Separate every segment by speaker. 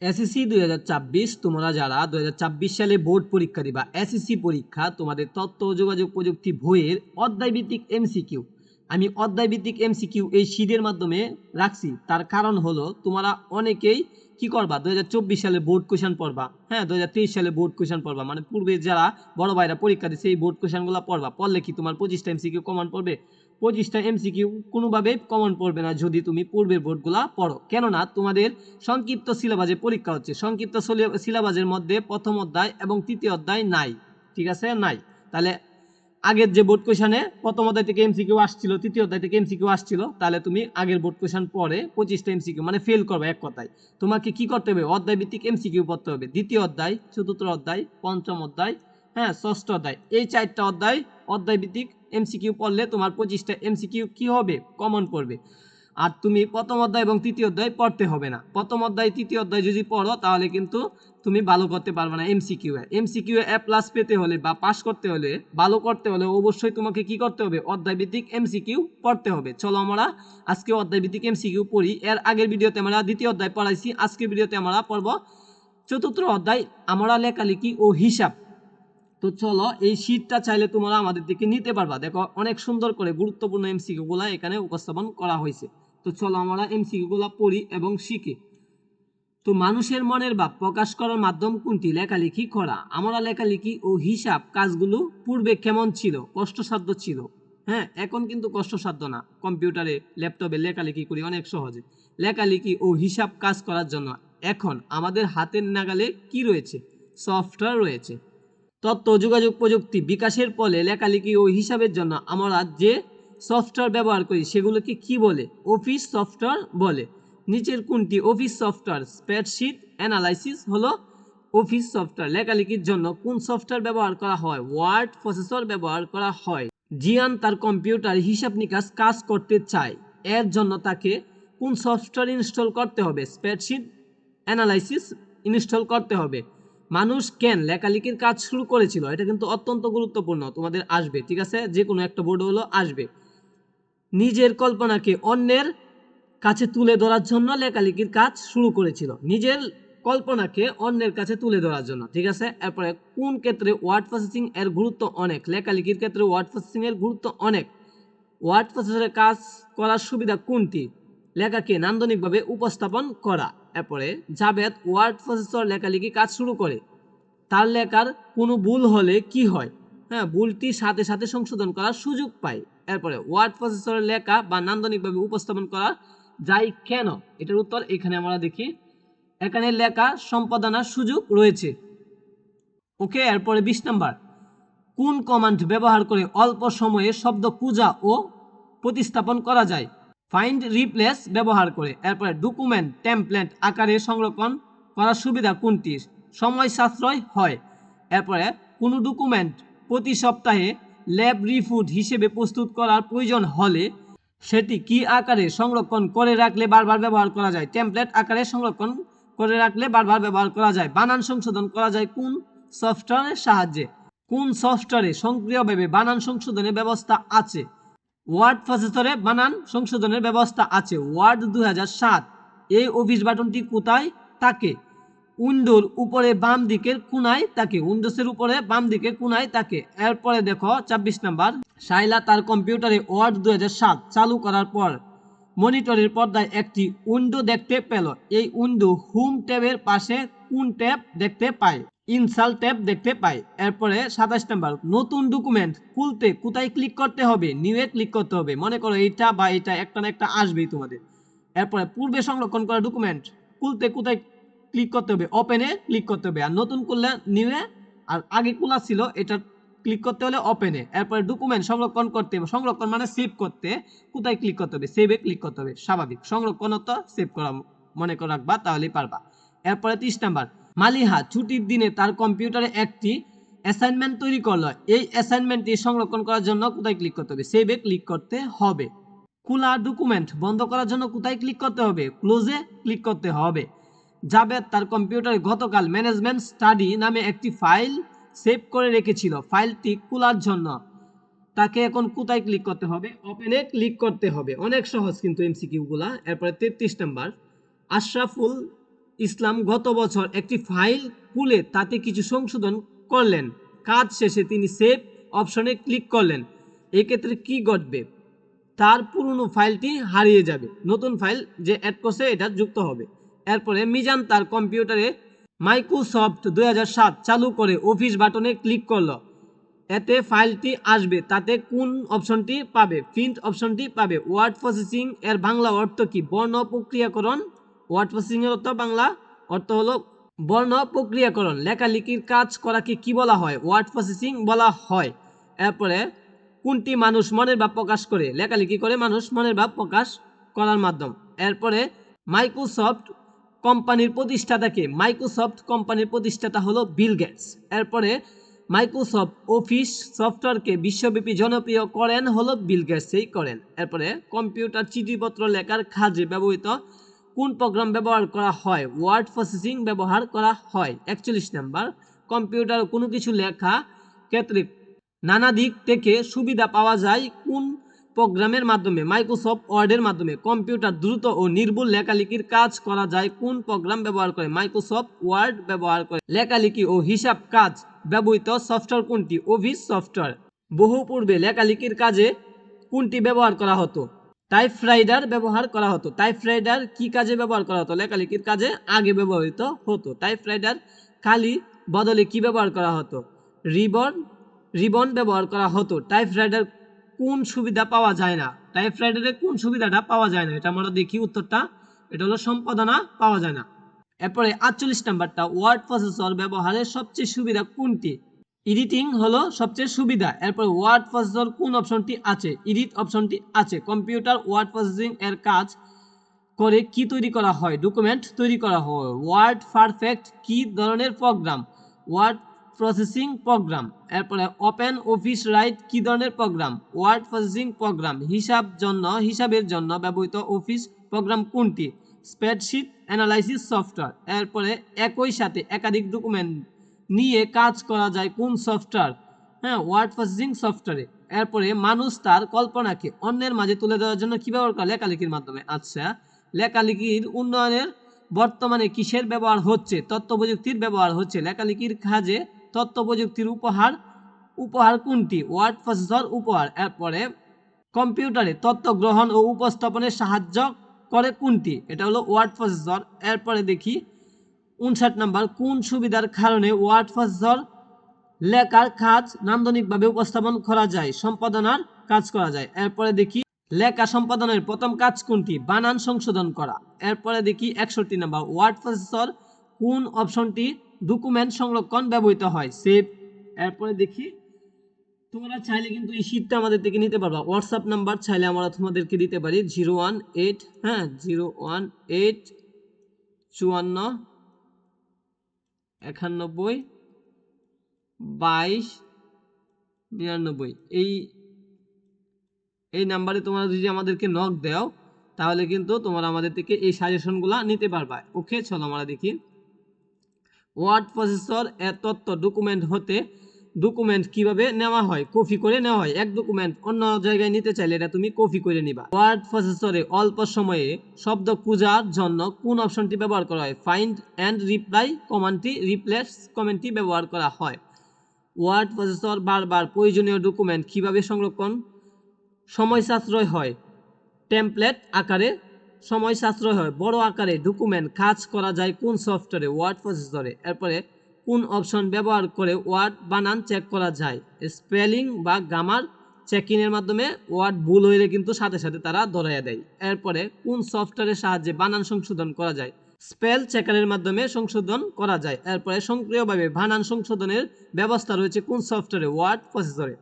Speaker 1: SSC 2024 তোমরা যারা 2024 সালে বোর্ড পরীক্ষা দিবা, এসএসসি পরীক্ষা তোমাদের তথ্য ও যোগাযোগ প্রযুক্তি বইয়ের অধ্যায়ভিত্তিক এমসিকিউ। আমি অধ্যায়ভিত্তিক এমসিকিউ এই শীটের মাধ্যমে রাখছি। তার কারণ হলো তোমরা অনেকেই কি করবা, 2024 সালে বোর্ড কোশ্চেন পড়বা, হ্যাঁ 2023 সালে বোর্ড কোশ্চেন পড়বা, মানে পূর্বে যারা বড় ভাইরা পরীক্ষা দিচ্ছে এই বোর্ড কোশ্চেনগুলো পড়বা। পড়লে কি তোমার 25টা এমসিকিউ কমন পড়বে? 25টা এমসিকিউ কোনোভাবেই কমন পড়বে না যদি তুমি পূর্বের বোর্ডগুলা পড়ো। কেননা তোমাদের সংক্ষিপ্ত সিলেবাসে পরীক্ষা হচ্ছে। সংক্ষিপ্ত সিলেবাসের মধ্যে প্রথম অধ্যায় এবং তৃতীয় অধ্যায় নাই, ঠিক আছে, নাই। তাহলে আগের যে বোর্ড কোশ্চেনে প্রথম অধ্যায় থেকে এমসিকিউ আসছিল, তৃতীয় অধ্যায় থেকে এমসিকিউ আসছিল, তাহলে তুমি আগের বোর্ড কোশ্চেন পড়ে 25টা এমসিকিউ মানে ফেল করবে এক কথায়। তোমাকে কি করতে হবে? অধ্যায় ভিত্তিক এমসিকিউ পড়তে হবে। দ্বিতীয় অধ্যায়, চতুর্থ অধ্যায়, পঞ্চম অধ্যায়, হ্যাঁ ষষ্ঠ অধ্যায়, এই 4টা অধ্যায় অধ্যায় ভিত্তিক এমসিকিউ পড়লে তোমার 25টা এমসিকিউ কি হবে? কমন পড়বে। আর তুমি প্রথম অধ্যায় এবং তৃতীয় অধ্যায় পড়তে হবে না। প্রথম অধ্যায় তৃতীয় অধ্যায় যদি পড়ো তাহলে কিন্তু তুমি ভালো করতে পারবে না এমসিকিউ এ প্লাস পেতে হলে বা পাস করতে হলে, ভালো করতে হলে অবশ্যই তোমাকে কি করতে হবে? অধ্যায় ভিত্তিক এমসিকিউ পড়তে হবে। চলো আমরা আজকে অধ্যায় ভিত্তিক এমসিকিউ পড়ি। এর আগের ভিডিওতে আমরা দ্বিতীয় অধ্যায় পড়াইছি, আজকের ভিডিওতে আমরা পড়ব চতুর্থ অধ্যায়, আমরা লেখালেখি ও হিসাব। তো চলো এই শীটটা চাইলে তোমরা আমাদের দিকে নিতে পারবা। দেখো অনেক সুন্দর করে গুরুত্বপূর্ণ এমসিকিউ গুলা এখানে উপস্থাপন করা হয়েছে। তো চলো আমরা এমসিকিউ গুলা পড়ি এবং শিখি। তো মানুষের মনের ভাব প্রকাশ করার মাধ্যম কোনটি? লেখালেখি করা। আমরা লেখালেখি ও হিসাব কাজগুলো পূর্বে কেমন ছিল? কষ্টসাধ্য ছিল। হ্যাঁ, এখন কিন্তু কষ্টসাধ্য না। কম্পিউটারে ল্যাপটপে লেখালেখি করি অনেক সহজে। লেখালেখি ও হিসাব কাজ করার জন্য এখন আমাদের হাতের নাগালে কি রয়েছে? সফটওয়্যার রয়েছে। তথ্য যোগাযোগ প্রযুক্তি বিকাশের ফলে লেখালেখি ও হিসাবের জন্য আমরা যে সফটওয়্যার ব্যবহার করি সেগুলোকে কি বলে? অফিস সফটওয়্যার বলে। নিচের কোনটি অফিস সফটওয়্যার? স্প্রেডশিট অ্যানালাইসিস হলো অফিস সফটওয়্যার। লেখালেখির জন্য কোন সফটওয়্যার ব্যবহার করা হয়? ওয়ার্ড প্রসেসর ব্যবহার করা হয়। জিয়ান তার কম্পিউটার হিসাব নিকাশ কাজ করতে চায়, এর জন্য তাকে কোন সফটওয়্যার ইনস্টল করতে হবে? স্প্রেডশিট অ্যানালাইসিস ইনস্টল করতে হবে। মানুষ কেন লেখালেখির কাজ শুরু করেছিল? এটা কিন্তু অত্যন্ত গুরুত্বপূর্ণ, তোমাদের আসবে, ঠিক আছে, যে কোনো একটা বোর্ড হলো আসবে। নিজের কল্পনাকে অন্যের কাছে তুলে ধরার জন্য লেখালেখির কাজ শুরু করেছিল। নিজের কল্পনাকে অন্যের কাছে তুলে ধরার জন্য, ঠিক আছে। এরপরে কোন ক্ষেত্রে ওয়ার্ড প্রসেসিং এর গুরুত্ব অনেক? লেখালেখির ক্ষেত্রে ওয়ার্ড প্রসেসিং এর গুরুত্ব অনেক। ওয়ার্ড প্রসেসরের কাজ করার সুবিধা কোনটি? লেখাকে নান্দনিকভাবে উপস্থাপন করা। এরপরে জাভেদ ওয়ার্ড প্রসেসর লেখালেখি কাজ শুরু করে, তার লেখার কোনো ভুল হলে কি হয়? হ্যাঁ, ভুলটি সাথে সাথে সংশোধন করার সুযোগ পায়। এরপরে ওয়ার্ড প্রসেসরের লেখা বা নান্দনিকভাবে উপস্থাপন করা যায় কেন? এটার উত্তর এখানে আমরা দেখি। এখানে লেখা সম্পাদনার সুযোগ রয়েছে। ওকে, এরপরে 20 নাম্বার, কোন কমান্ড ব্যবহার করে অল্প সময়ে শব্দ খোঁজা ও প্রতিস্থাপন করা যায়? ফাইন্ড রিপ্লেস ব্যবহার করে। এরপরে ডকুমেন্ট টেমপ্লেট আকারে সংরক্ষণ করার সুবিধা কোনটি? সময় সাশ্রয় হয়। এরপরে কোনো ডকুমেন্ট প্রতি সপ্তাহে ল্যাব রিপোর্ট হিসেবে প্রস্তুত করার প্রয়োজন হলে সেটি কি আকারে সংরক্ষণ করে রাখলে বারবার ব্যবহার করা যায়? টেমপ্লেট আকারে সংরক্ষণ করে রাখলে বারবার ব্যবহার করা যায়। বানান সংশোধন করা যায় কোন সফটওয়্যারের সাহায্যে? কোন সফটওয়্যারে সক্রিয়ভাবে বানান সংশোধনের ব্যবস্থা আছে? ওয়ার্ড প্রসেসরে বানান সংশোধনের ব্যবস্থা আছে। ওয়ার্ড 2007 এই অফিস বাটনটি কোথায় থাকে? উইন্ডোর উপরে বাম দিকের কোনায় থাকে। উইন্ডোজের উপরে বাম দিকের কোনায় থাকে। এরপরে দেখো 24 নাম্বার, শাইলা তার কম্পিউটারে ওয়ার্ড 2007 চালু করার পর মনিটরের পর্দায় একটি উইন্ডো দেখতে পেল। এই উইন্ডো হোম ট্যাবের পাশে কোন ট্যাব দেখতে পায়? ইনসাল ট্যাব দেখতে পায়। এরপরে 27 নাম্বার, নতুন ডকুমেন্ট খুলতে কোথায় ক্লিক করতে হবে? নিউ এ ক্লিক করতে হবে। মনে করো এইটা বা এটা একটা না একটা আসবেই তোমাদের। এরপরে পূর্বে সংরক্ষণ করা ডকুমেন্ট খুলতে কোথায় ক্লিক করতে হবে? ওপেনে ক্লিক করতে হবে। আর নতুন করলে নিউ এ, আর আগে খোলা ছিল এটা ক্লিক করতে হলে ওপেনে। এরপরে ডকুমেন্ট সংরক্ষণ করতে, সংরক্ষণ মানে সেভ করতে, কোথায় ক্লিক করতে হবে? সেভে ক্লিক করতে হবে। স্বাভাবিক, সংরক্ষণ তো সেভ করা মনে করে রাখবা, তাহলেই পারবা। এরপরে 30 নাম্বার, মালিহা ছুটির দিনে তার কম্পিউটারে একটি অ্যাসাইনমেন্ট তৈরি করলো। এই অ্যাসাইনমেন্টটি সংরক্ষণ করার জন্য কোথায় ক্লিক করতে হবে? সেভে ক্লিক করতে হবে। খোলা ডকুমেন্ট বন্ধ করার জন্য কোথায় ক্লিক করতে হবে? ক্লোজে ক্লিক করতে হবে। জাভেদ তার কম্পিউটারে গতকাল ম্যানেজমেন্ট স্টাডি নামে একটি ফাইল সেভ করে রেখেছিল। ফাইলটি খোলার জন্য তাকে এখন কোথায় ক্লিক করতে হবে? ওপেনে ক্লিক করতে হবে। অনেক সহজ কিন্তু এমসিকিউ গুলা। এরপরে 33 নাম্বার, আশরাফুল ইসলাম গত বছর একটি ফাইল খুলে তাতে কিছু সংশোধন করলেন। কাজ শেষে তিনি সেভ অপশনে ক্লিক করলেন। এক্ষেত্রে কি ঘটবে? তার পুরনো ফাইলটি হারিয়ে যাবে, নতুন ফাইল যে অ্যাড করছে এটা যুক্ত হবে। এরপরে মিজান তার কম্পিউটারে মাইক্রোসফট 2007 চালু করে অফিস বাটনে ক্লিক করলো। এতে ফাইলটি আসবে, তাতে কোন অপশনটি পাবে? প্রিন্ট অপশনটি পাবে। ওয়ার্ড প্রসেসিং এর বাংলা অর্থ কি? বর্ণ প্রক্রিয়াকরণ। ওয়ার্ড প্রসেসিং এর অর্থ বাংলা অর্থ হলো বর্ণ প্রক্রিয়াকরণ। লেখালেখির কাজ করাকে কি বলা হয়? ওয়ার্ড প্রসেসিং বলা হয়। এরপরে কোনটি মানুষ মনের ভাব প্রকাশ করে? লেখালেখি করে মানুষ মনের ভাব প্রকাশ করার মাধ্যম। এরপরে মাইক্রোসফট কোম্পানির প্রতিষ্ঠাতাকে? মাইক্রোসফট কোম্পানির প্রতিষ্ঠাতা হলো বিল গেটস। এরপরে মাইক্রোসফট অফিস সফটওয়্যারকে বিশ্বব্যাপী জনপ্রিয় করেন হলো বিল গেটসই করেন। এরপরে কম্পিউটার চিঠিপত্র লেখার কাজে ব্যবহৃত কোন প্রোগ্রাম ব্যবহার করা হয়? ওয়ার্ড প্রসেসিং ব্যবহার করা হয়। 41 নাম্বার, কম্পিউটার কোনো কিছু লেখা ক্ষেত্রে নানা দিক থেকে সুবিধা পাওয়া যায় কোন প্রোগ্রামের মাধ্যমে? মাইক্রোসফট ওয়ার্ডের মাধ্যমে। কম্পিউটার দ্রুত ও নির্ভুল লেখালেখির কাজ করা যায় কোন প্রোগ্রাম ব্যবহার করে? মাইক্রোসফট ওয়ার্ড ব্যবহার করে। লেখালেখি ও হিসাব কাজ ব্যবহৃত সফটওয়্যার কোনটি? Office software. বহু পূর্বে লেখালেখির কাজে কোনটি ব্যবহার করা হতো? টাইপরাইটার ব্যবহার করা হতো। টাইপরাইটার কি কাজে ব্যবহার করা হতো? লেখালেখির কাজে আগে ব্যবহৃত হতো। টাইপরাইটার কালি বদলে কি ব্যবহার করা হতো? রিবন ব্যবহার করা হতো। টাইপরাইটার কোন সুবিধা পাওয়া যায় না? টাইপরাইটারে কোন সুবিধাটা পাওয়া যায় না? এটা আমরা দেখি উত্তরটা। এটা হলো সম্পাদনা পাওয়া যায় না। এরপরে 48 নাম্বারটা, ওয়ার্ড প্রসেসর ব্যবহারের সবচেয়ে সুবিধা কোনটি? এডিটিং হলো সবচেয়ে সুবিধা। এরপর ওয়ার্ড প্রসেসর কোন অপশনটি আছে? এডিট অপশনটি আছে। কম্পিউটার ওয়ার্ড প্রসেসিং এর কাজ করে কি তৈরি করা হয়? ডকুমেন্ট তৈরি করা হয়। ওয়ার্ড পারফেক্ট কি ধরনের প্রোগ্রাম? Word processing program. এরপরে ওপেন অফিস রাইট কি ধরনের প্রোগ্রাম? Word processing program. হিসাবের জন্য ব্যবহৃত অফিস প্রোগ্রাম কোনটি? Spreadsheet analysis software. এরপরে একই সাথে একাধিক ডকুমেন্ট নিয়ে কাজ করা যায় কোন সফটওয়্যার? হ্যাঁ, ওয়ার্ড প্রসেসিং সফটওয়্যারে। এরপরে মানুষ তার কল্পনাকে অন্যের মাঝে তুলে দেওয়ার জন্য কি ব্যবহার করে? লেখালেখির মাধ্যমে। আচ্ছা, লেখালেখির উন্নয়নের বর্তমানে কিসের ব্যবহার হচ্ছে? তথ্য প্রযুক্তির ব্যবহার হচ্ছে। লেখালেখির কাজে তথ্য প্রযুক্তির উপহার কোনটি? ওয়ার্ড প্রসেসর উপহার। এরপরে কম্পিউটারে তথ্য গ্রহণ ও উপস্থাপনের সাহায্য করে কোনটি? এটা হলো ওয়ার্ড প্রসেসর। এরপরে দেখি 59 নাম্বার, কোন সুবিধার কারণে ওয়ার্ড প্রসেসর লেখার কাজ নান্দনিকভাবে উপস্থাপন করা যায়? সম্পাদনার কাজ করা যায়। এরপরে দেখি লেখা সম্পাদনের প্রথম কাজ কোনটি? বানান সংশোধন করা। এরপরে দেখি 61 নাম্বার, ওয়ার্ড প্রসেসর কোন অপশনটি ডকুমেন্ট সংরক্ষণ ব্যবহৃত হয়? সেভ। এরপরে দেখি তোমরা চাইলে কিন্তু এই শীটটা আমাদের থেকে নিতে পারবা। হোয়াটসঅ্যাপ নাম্বার চাইলে আমরা তোমাদেরকে দিতে পারি 018 হ্যাঁ 018 54 91 22 99। এই নাম্বারে তোমরা যদি আমাদেরকে নক দাও তাহলে কিন্তু তোমরা আমাদের থেকে এই সাজেশনগুলো নিতে পারবা। ওকে, চলো আমরা দেখি। ওয়ার্ড প্রসেসর এর তথ্য ডকুমেন্ট কিভাবে নেওয়া হয়? কপি করে নেওয়া হয়। এক ডকুমেন্ট অন্য জায়গায় নিতে চাইলে এটা তুমি কপি করে নিবা। ওয়ার্ড প্রসেসরে অল্প সময়ে শব্দ খোঁজার জন্য কোন অপশনটি ব্যবহার করা হয়? ফাইন্ড অ্যান্ড রিপ্লাই কমান্ডটি ব্যবহার করা হয়। ওয়ার্ড প্রসেসর বারবার প্রয়োজনীয় ডকুমেন্ট কিভাবে সংরক্ষণ সময় সাশ্রয় হয়? টেমপ্লেট আকারে সময় সাশ্রয় হয়। বড় আকারে ডকুমেন্ট কাজ করা যায় কোন সফটওয়্যারে? ওয়ার্ড প্রসেসরে। এরপরে কোন অপশন ব্যবহার করে ওয়ার্ড বানান চেক করা যায়? স্পেলিং বা গ্রামার চেকিংয়ের মাধ্যমে ওয়ার্ড ভুল হইলে কিন্তু সাথে সাথে তারা ধরাইয়া দেয়। এরপরে কোন সফটওয়্যারের সাহায্যে বানান সংশোধন করা যায়? স্পেল চেকারের মাধ্যমে সংশোধন করা যায়। এরপরে সক্রিয়ভাবে বানান সংশোধনের ব্যবস্থা রয়েছে কোন সফটওয়্যারে? ওয়ার্ড প্রসেসরে।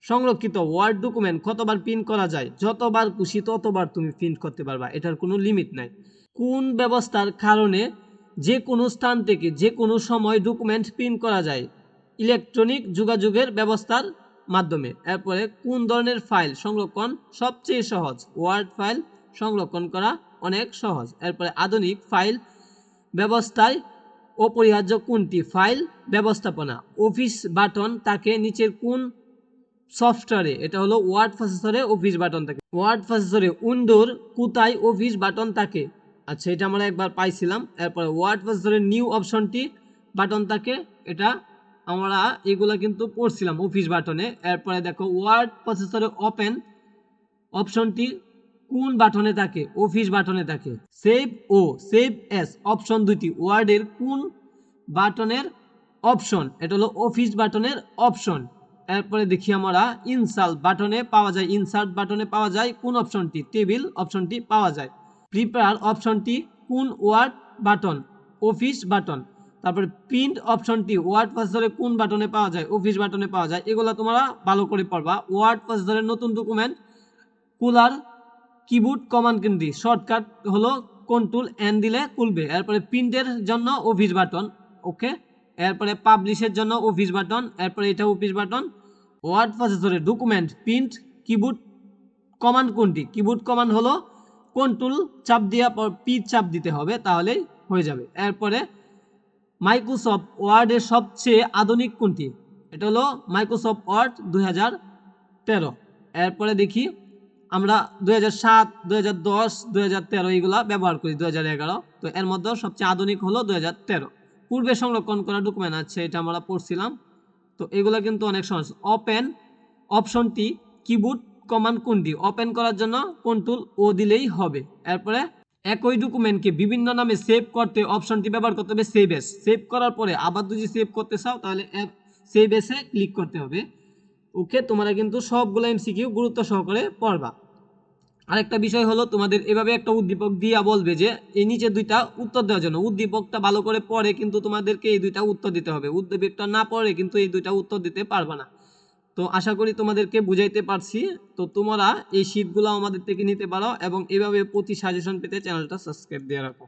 Speaker 1: সংরক্ষিত ওয়ার্ড ডকুমেন্ট কতবার প্রিন্ট করা যায়? যতবার খুশি ততবার তুমি প্রিন্ট করতে পারবা, এটার কোনো লিমিট নাই। কোন ব্যবস্থার কারণে যে কোনো স্থান থেকে যে কোনো সময় ডকুমেন্ট প্রিন্ট করা যায়? ইলেকট্রনিক যোগাযোগের ব্যবস্থার মাধ্যমে। এরপরে কোন ধরনের ফাইল সংরক্ষণ সবচেয়ে সহজ? ওয়ার্ড ফাইল সংরক্ষণ করা অনেক সহজ। এরপরে আধুনিক ফাইল ব্যবস্থায় অপরিহার্য কোনটি? ফাইল ব্যবস্থাপনা। অফিস বাটন তাকে নিচের কোন সফটওয়্যারে? এটা হলো ওয়ার্ড প্রসেসরে অফিস বাটন থাকে। ওয়ার্ড প্রসেসরে উইন্ডোর কোথায় অফিস বাটন থাকে? আচ্ছা, এটা আমরা একবার পাইছিলাম। এরপরে ওয়ার্ড প্রসেসরের নিউ অপশনটি বাটন থাকে, এটা আমরা এগুলা কিন্তু পড়ছিলাম অফিস বাটনে। এরপরে দেখো ওয়ার্ড প্রসেসরে ওপেন অপশনটি কোন বাটনে থাকে? অফিস বাটনে থাকে। সেভ ও সেভ এস অপশন দুটি ওয়ার্ডের কোন বাটনের অপশন? এটা হলো অফিস বাটনের অপশন। এরপরে দেখি আমরা ইনসার্ট বাটনে পাওয়া যায়, ইনসার্ট বাটনে পাওয়া যায় কোন অপশনটি? টেবিল অপশনটি পাওয়া যায়। প্রিপেয়ার অপশনটি কোন ওয়ার্ড বাটন? Office button. তারপরে প্রিন্ট অপশনটি ওয়ার্ড প্রসেসরে কোন বাটনে পাওয়া যায়? অফিস বাটনে পাওয়া যায়। এগুলো তোমরা ভালো করে পড়বা। ওয়ার্ড প্রসেসরের নতুন ডকুমেন্ট কুলার কিবোর্ড কমান্ড কেন্দ্রি শর্টকাট হলো কন্ট্রোল এন দিলে খুলবে। এরপরে প্রিন্টের জন্য অফিস বাটন, ওকে। এরপরে পাবলিশের জন্য অফিস বাটন, এরপরে এটা অফিস বাটন। ওয়ার্ড প্রসেসরে ডকুমেন্ট প্রিন্ট কিবোর্ড কমান্ড কোনটি? কিবোর্ড কমান্ড হলো কন্ট্রোল চাপ দিয়ে পি চাপ দিতে হবে, তাহলেই হয়ে যাবে। এরপরে মাইক্রোসফট ওয়ার্ডের সবচেয়ে আধুনিক কোনটি? এটা হলো মাইক্রোসফট ওয়ার্ড 2013। এরপরে দেখি আমরা 2007, 2010, 2013 এগুলা ব্যবহার করি, 2011। তো এর মধ্যে সবচেয়ে আধুনিক হলো 2013। পূর্বে সংরক্ষণ করা ডকুমেন্ট আছে, এটা আমরা পড়ছিলাম। তো এগুলা কিন্তু অনেক সহজ। ওপেন অপশনটি কিবোর্ড কমান্ড কোনটি? ওপেন করার জন্য কন্ট্রোল ও দিলেই হবে। এরপরে একই ডকুমেন্টকে বিভিন্ন নামে সেভ করতে অপশনটি ব্যবহার করতে হবে সেভ এস। সেভ করার পরে আবার যদি সেভ করতে চাও তাহলে সেভ এসে ক্লিক করতে হবে। ওকে, তোমরা কিন্তু সবগুলো এমসিকিউ গুরুত্ব সহকারে পড়বা। আরেকটা বিষয় হলো তোমাদের এভাবে একটা উদ্দীপক দিয়া বলবে যে এই নিচে দুইটা উত্তর দেওয়ার জন্য। উদ্দীপকটা ভালো করে পড়ে কিন্তু তোমাদেরকে এই দুইটা উত্তর দিতে হবে। উদ্দীপকটা না পড়ে কিন্তু এই দুইটা উত্তর দিতে পারবে না। তো আশা করি তোমাদেরকে বুঝাইতে পারছি। তো তোমরা এই শীটগুলো আমাদের থেকে নিতে পারো এবং এভাবে প্রতি সাজেশন পেতে চ্যানেলটা সাবস্ক্রাইব দিয়ে রাখো।